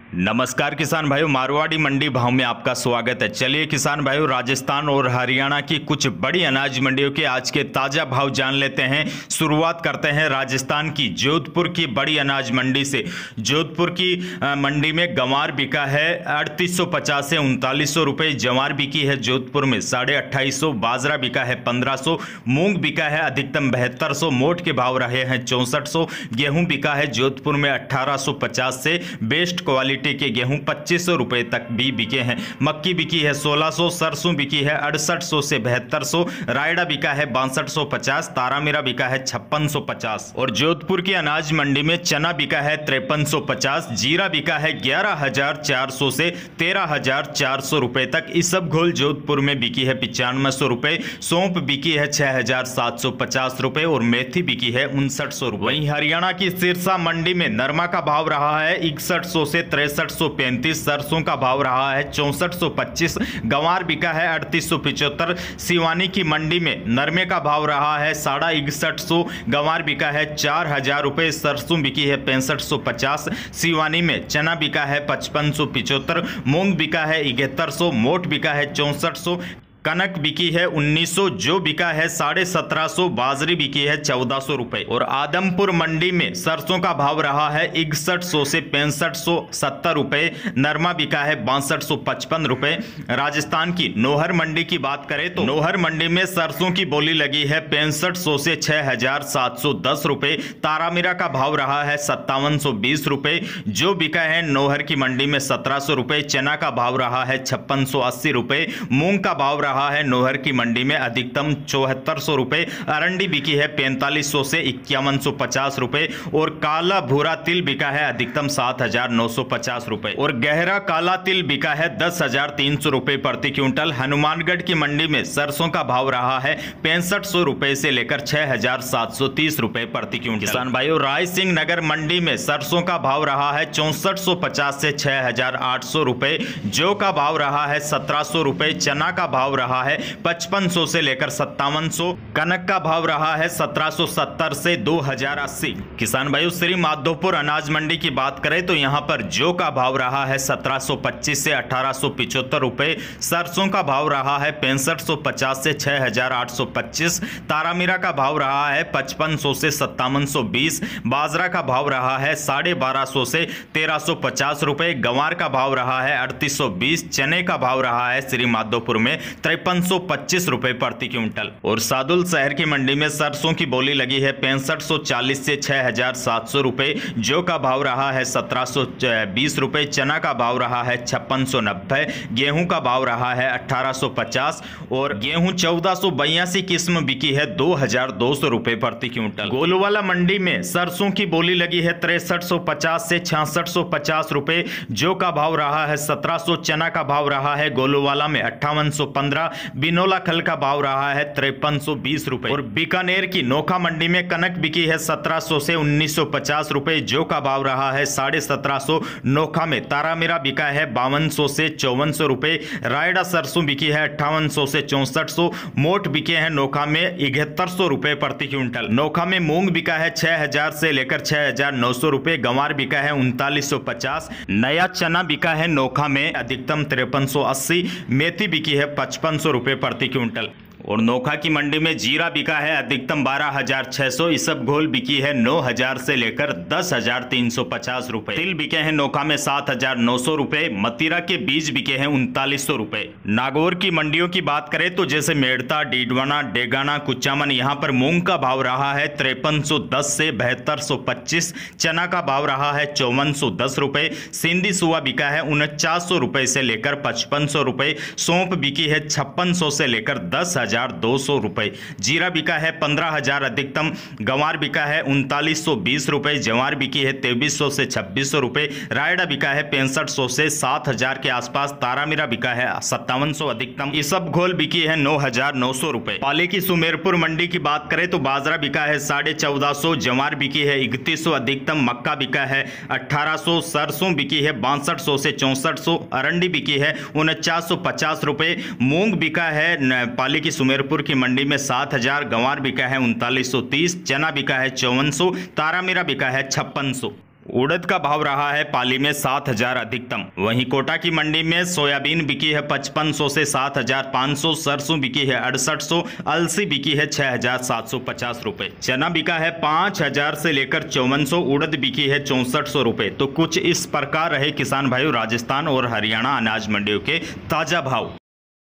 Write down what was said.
नमस्कार किसान भाइयों, मारवाड़ी मंडी भाव में आपका स्वागत है। चलिए किसान भाइयों, राजस्थान और हरियाणा की कुछ बड़ी अनाज मंडियों के आज के ताजा भाव जान लेते हैं। शुरुआत करते हैं राजस्थान की जोधपुर की बड़ी अनाज मंडी से। जोधपुर की मंडी में गंवार बिका है 3850 से 3900 रुपये। जवार बिकी है जोधपुर में 2850। बाजरा बिका है 1500। मूंग बिका है अधिकतम 7200। मोट के भाव रहे हैं 6400। गेहूं बिका है जोधपुर में 1850 से। बेस्ट क्वालिटी के गेहूं 2500 रुपए तक भी बिके हैं। मक्की बिकी है 1600। सरसों बिकी है 6800 से 7200। रायडा बिका है 6250। तारामीरा बिका है 5650। और जोधपुर की अनाज मंडी में चना बिका है 5350। जीरा बिका है 11400 से 13400 रुपए तक। इसबगोल जोधपुर में बिकी है 9500 रुपए। सौंफ बिकी है 6750 रुपए और मेथी बिकी है 5900 रुपए। वहीं हरियाणा की सिरसा मंडी में नरमा का भाव रहा है 6100 से 6335। सरसों का भाव रहा है 6425। गंवार बिका है 3875। सिवानी की मंडी में नरमे का भाव रहा है 6150। गंवार बिका है 4000 रुपए। सरसों बिकी है 6550। सिवानी में चना बिका है 5575। मूंग बिका है 7100। मोट बिका है 6400। कनक बिकी है 1900। जो बिका है 1750। बाजरी बिकी है 1400 रुपए। और आदमपुर मंडी में सरसों का भाव रहा है 6100 से 6570 रुपए। नरमा बिका है 6255 रुपए। राजस्थान की नोहर मंडी की बात करें तो नोहर मंडी में सरसों की बोली लगी है 6500 से 6710 रुपए। तारामीरा का भाव रहा है 5720 रुपए। जो बिका है नोहर की मंडी में 1700 रुपए। चना का भाव रहा है 5680 रुपए। मूंग का भाव रहा है नोहर की मंडी में अधिकतम 7400 रुपए। अरंडी बिकी है 4500 से 5150 रुपए। और काला भूरा तिल बिका है अधिकतम 7950 रुपए। और गहरा काला तिल बिका है 10300 रुपए प्रति क्विंटल। हनुमानगढ़ की मंडी में सरसों का भाव रहा है 6500 रुपए से लेकर 6730 रुपए प्रति क्विंटल। किसान भाइयों, राय सिंह नगर मंडी में सरसों का भाव रहा है 6450 से 6800 रुपए। जौ का भाव रहा है 1700 रुपए। चना का भाव रहा है 5500 से लेकर 5700। कनक का भाव रहा है 1770 से 2080। किसान भाइयों, श्री माधोपुर अनाज मंडी की बात करें तो यहां पर जौ का भाव रहा है 1725 से 1875 रुपए। सरसों का भाव रहा है 6550 से 6825। तारामीरा का भाव रहा है 5500 से 5720। बाजरा का भाव रहा है 1250 से 1350 रुपए। गंवार का भाव रहा है 3820। चने का भाव रहा है श्री माधोपुर में 5325 रुपए प्रति क्विंटल। और सादुल शहर की मंडी में सरसों की बोली लगी है 6540 से 6700 रुपए। जौ का भाव रहा है 1720 रुपए। चना का भाव रहा है 5690। गेहूं का भाव रहा है 1850। और गेहूं 1482 किस्म बिकी है 2200 रुपए प्रति क्विंटल। गोलवाला मंडी में सरसों की बोली लगी है 6350 से 6650 रुपए। जौ का भाव रहा है 1700। चना का भाव रहा है गोलवाला में 5815। बिनोला खल का भाव रहा है 5320 रुपए। और बीकानेर की नोखा मंडी में कनक बिकी है 1700 से 1950 रुपए। जौ का भाव रहा है 1750। नोखा में तारामीरा बिका है 5200 से 5400 रुपए। रायडा सरसों बिकी है 5800 से 6400। मोट बिके हैं नोखा में 7100 रुपए प्रति क्विंटल। नोखा में मूंग बिका है 6000 से लेकर 6900 रुपए। गंवार बिका है 3950। नया चना बिका है नोखा में अधिकतम 5380। मेथी बिकी है 5500 रुपए प्रति क्विंटल। और नोखा की मंडी में जीरा बिका है अधिकतम 12600। इसबगोल बिकी है 9000 से लेकर 10350 रुपए। तिल बिके हैं नोखा में 7900 रुपए। मतीरा के बीज बिके हैं 3900 रुपए। नागौर की मंडियों की बात करें तो जैसे मेड़ता, डीडवाना, डेगाना, कुचामन, यहां पर मूंग का भाव रहा है 5310 से 7225। चना का भाव रहा है 5410 रुपए। सिंधी सुआ बिका है 4900 रुपए से लेकर 5500 रुपए। सौंफ बिकी है 5600 से लेकर 10,200 रुपए। जीरा बिका है 15000 अधिकतम। गंवार बिका है 3920 रुपए। जवार बिकी है 2300 से 2600 रुपए। रायडा बिका है 6500 से 7000 के आसपास। तारामीरा बिका है 5700 अधिकतम। इसबगोल बिकी है 9900 रुपए। पाली की सुमेरपुर मंडी की बात करें तो बाजरा बिका है 1450। जवार बिकी है 3100 अधिकतम। मक्का बिका है 1800। सरसों बिकी है 6200 से 6400। अरंडी बिकी है 4950 रुपए। मूंग बिका है पाली की सुमेरपुर की मंडी में 7000। गंवार बिका है 3930। चना बिका है 5400। तारामीरा बिका है 5600। उड़द का भाव रहा है पाली में 7,000 अधिकतम। वहीं कोटा की मंडी में सोयाबीन बिकी है 5500 से 7,500, सरसों बिकी है 6800, अलसी बिकी है 6,750 रुपए, चना बिका है 5,000 से लेकर 5400, उड़द बिकी है 6400 रुपए। तो कुछ इस प्रकार रहे किसान भाइयों राजस्थान और हरियाणा अनाज मंडियों के ताजा भाव।